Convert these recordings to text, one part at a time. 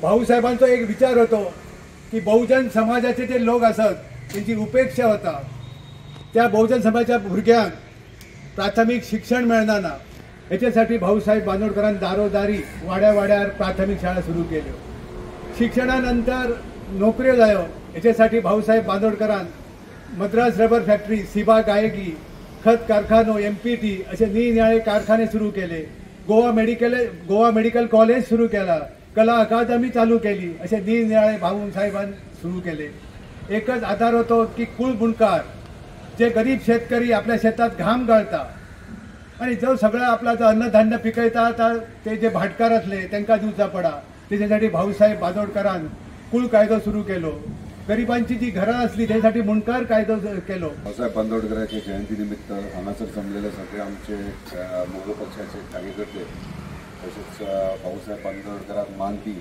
भाऊसाहेबांचा एक विचार होतो की बहुजन समाजाचे जे लोक असत त्यांची उपेक्षा होता। त्या बहुजन समाजाच्या भुरग्यांक प्राथमिक शिक्षण मिळना याच्यासाठी भाऊसाहेब बांदोडकरांनी दारोदारी वाड्या वाड्यार प्राथमिक शाळा सुरू केल्यो। शिक्षणानंतर नोकऱ्यो जायो याच्यासाठी Bhausaheb बांदोडकरांनी Madras rubber factory, सिबा Geigy, खत कारखानो, MPT असे निरनिराळे कारखाने सुरू केले। गोवा मेडिकल कॉलेज सुरू केला, कला अकादमी चालू केली, असे निरनिराळे भाऊसाहेबांनी सुरू केले। एकच आधार होतो की कुळ बुणकार, जे गरीब शेतकरी आपल्या शेतात घाम गाळता आणि जो सगळं आपला जो अन्नधान्य पिकयता ते जे भाटकार असले त्यांना दिवचा पडा, त्याच्यासाठी भाऊसाहेब बांदोडकरांनी कुळ कायदो सुरू केलो। गरिबांची जी घरां असली त्यासाठी मुणकार कायदो केलो। भाऊसाहेब बांदोडकरांच्या जयंती निमित्त हांगासर जमलेले सगळे आमचे मोग पक्षाचे कार्यकर्ते तसेच भाऊसाहेब बांदोडकरांक मानपी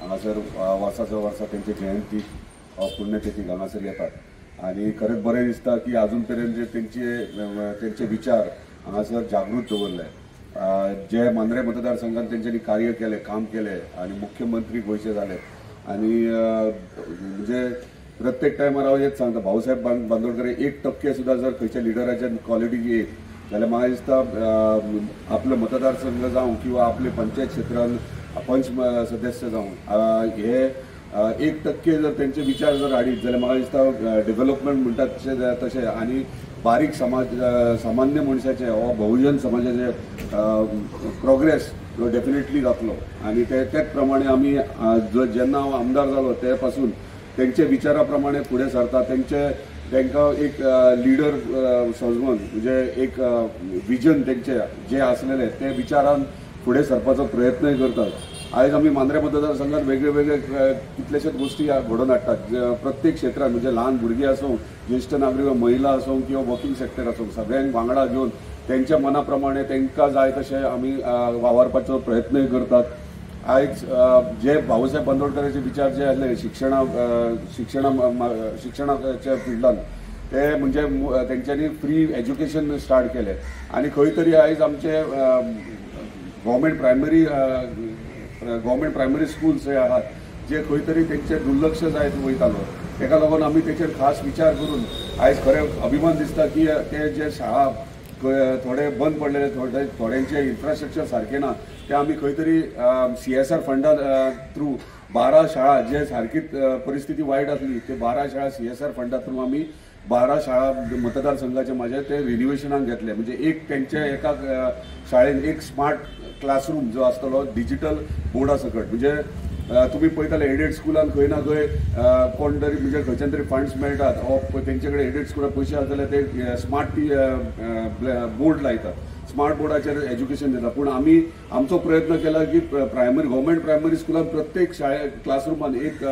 हांगासर वर्साच्या वर्सा त्यांची जयंती पुण्यतिथीक हांगासर येतात आणि खरेंच बरें दिसता की अजून पर्यंत जे त्यांचे विचार हांगासर जागृत दवरले। जे मांद्रे मतदारसंघात त्यांच्यानी कार्य केले, काम केले आणि मुख्यमंत्री गोंयचे झाले आणि म्हणजे प्रत्येक टायमार हांव हेच सांगता, भाऊसाहेब बांदोडकर 1% सुद्धा जर खंयच्या लिडराच्या क्वॉलिटीक येत जाल्यार म्हाका दिसता आपले मतदारसंघ जावं किंवा आपले पंचायत क्षेत्रांत पंच सदस्य जावं हे 1% जर त्यांचे विचार जर हाडीत जाल्यार म्हाका दिसता डेव्हलपमेंट म्हणटात तशें आणि बारीक सामान्य मनशाचे वा बहुजन समाजाचे प्रोग्रेस डेफिनेटली जातलो आणि त्याच प्रमाणे आम्ही जेन्ना हांव आमदार जालो ते पासून त्यांचे विचारा प्रमाणे फुडें सरता। तांकां एक लिडर समजून म्हणजे एक विजन त्यांचे जे असलेले ते विचारान फुडें सरपाचो प्रयत्नय करतात। आयज आमी मांद्रे मतदारसंघात वेगळे वेगळे कितलेशेच गोष्टी घडोवन हाडटात। प्रत्येक क्षेत्रात म्हणजे ल्हान भुरगीं आसूं, ज्येष्ठ नागरीक, महिला आसूं किंवा वर्किंग सेक्टर आसूं, सगळ्यांक वांगडा घेवन त्यांच्या मनाप्रमाणे तांकां जाय तशें आमी वावरपाचो प्रयत्नय करतात। आयज जे भाऊसाहेब बांदोडकरांचे विचार जे आसले शिक्षणाच्या फिल्डान ते म्हणजे तेंच्यांनी फ्री एज्युकेशन स्टार्ट केले आणि खंय तरी आयज आमचे गव्हर्मेंट प्रायमरी स्कूल्स जे आहात जे खंय तरी तेंचे दुर्लक्ष जायत वयतालो, तेका लागून आमी तेचेर खास विचार करून आयज खरें अभिमान दिसता की ते जे शाळा थोडे बंद पडलेले, थोड्यांचे इन्फ्रास्ट्रक्चर सारखे ना, ते आमी खंय तरी CSR फंडा थ्रू 12 शाळा जे सारकीच परिस्थिती वायट आसली ते 12 शाळा CSR फंडा थ्रू आमी 12 शाळा मतदारसंघाचे माझे ते रिन्युवेशनाक घेतले। म्हणजे एक त्यांच्या एका शाळेन एक स्मार्ट क्लासरूम जो आसतलो डिजिटल बोर्डा सकट, म्हणजे तुम्ही पळयताले एडेड स्कुलान खंय ना खंय कोण तरी म्हणजे खंयच्यान तरी फंड्स मेळटात वा तेंचे कडेन एडेड स्कुलान पयशे आसा जाल्यार ते स्मार्ट बोर्ड लायतात, स्मार्ट बोर्डाचेर एज्युकेशन दिता। पूण आमी आमचो प्रयत्न केला की गव्हर्मेंट प्रायमरी स्कुलान प्रत्येक क्लासरुमान एक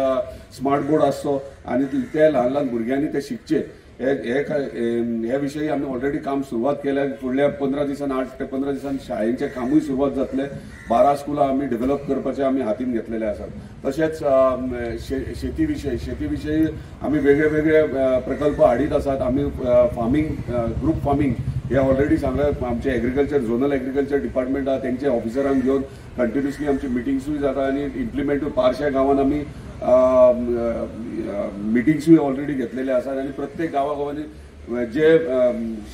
स्मार्ट बोर्ड आसचो आणि ते ल्हान ल्हान भुरग्यांनी ते शिकचे। हे विशयी आम्ही ऑलरेडी काम सुरुवात केल्या। फुडल्या 15 दिसान 8 ते 15 दिसान शाळेंचे कामूय सुरुवात जातले। 12 स्कुलां आम्ही डेव्हलप करपाचे आम्ही हातीन घेतलेले आसात। तशेंच शेती विशयी आम्ही वेगळे वेगळे प्रकल्प हाडीत आसात। आम्ही ग्रुप फार्मिंग हे ऑलरेडी सांगले आमचे एग्रीकल्चर झोनल एग्रीकल्चर डिपार्टमेंट आहा त्यांचे ऑफिसरांक घेऊन कंटिन्युअसली आमची मिटिंग्सूय जाता आणि इम्प्लिमेंट पारशा गांवांत आम्ही मिटिंग्सूय ऑलरेडी घेतलेले आसात आणि प्रत्येक गांवागांवांनी जे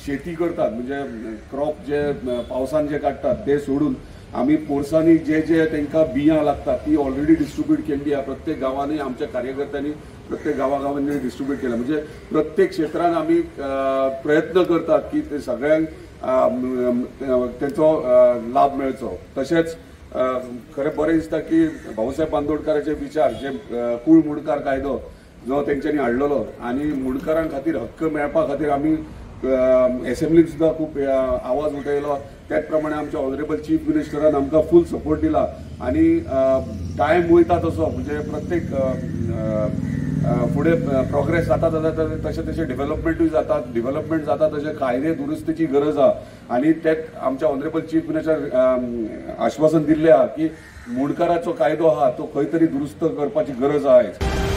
शेती करतात म्हणजे क्रॉप जे पावसान जे काडटात ते सोडून आम्ही पोरसांनी जे तांकां बियां लागतात ती ऑलरेडी डिस्ट्रीब्यूट केल्ली आहे। प्रत्येक गांवांनी आमच्या कार्यकर्त्यांनी प्रत्येक गांवागांवांनी डिस्ट्रीब्यूट केला। म्हणजे प्रत्येक क्षेत्रात आम्ही प्रयत्न करतात की ते सगळ्यांक तेचो लाभ मेळचो। तशेंच खरें बरें दिसता की भाऊसाहेब बांदोडकरांचे विचार जे कुळ मुणकार कायदो जो तेंच्यांनी हाडलेलो आणि मुणकारां खातीर हक्क मेळपा खातीर आमी एसेंब्लीक सुद्धा खूप आवाज उठयलो। त्याच प्रमाणे आमच्या ऑनरेबल चीफ मिनिस्टरान आमकां फुल सपोर्ट दिला आणि टायम वयता तसो म्हणजे प्रत्येक फुडें प्रोग्रेस जाता तशें तशें डेव्हलपमेंटूय जाता तशें कायदे दुरुस्तीची गरज आहा आणि त्यात आमच्या ऑनरेबल चीफ मिनिस्टर आश्वासन दिल्लें आहा की मुणकाराचो कायदो आहा तो खंय तरी दुरुस्त करपाची गरज आहा।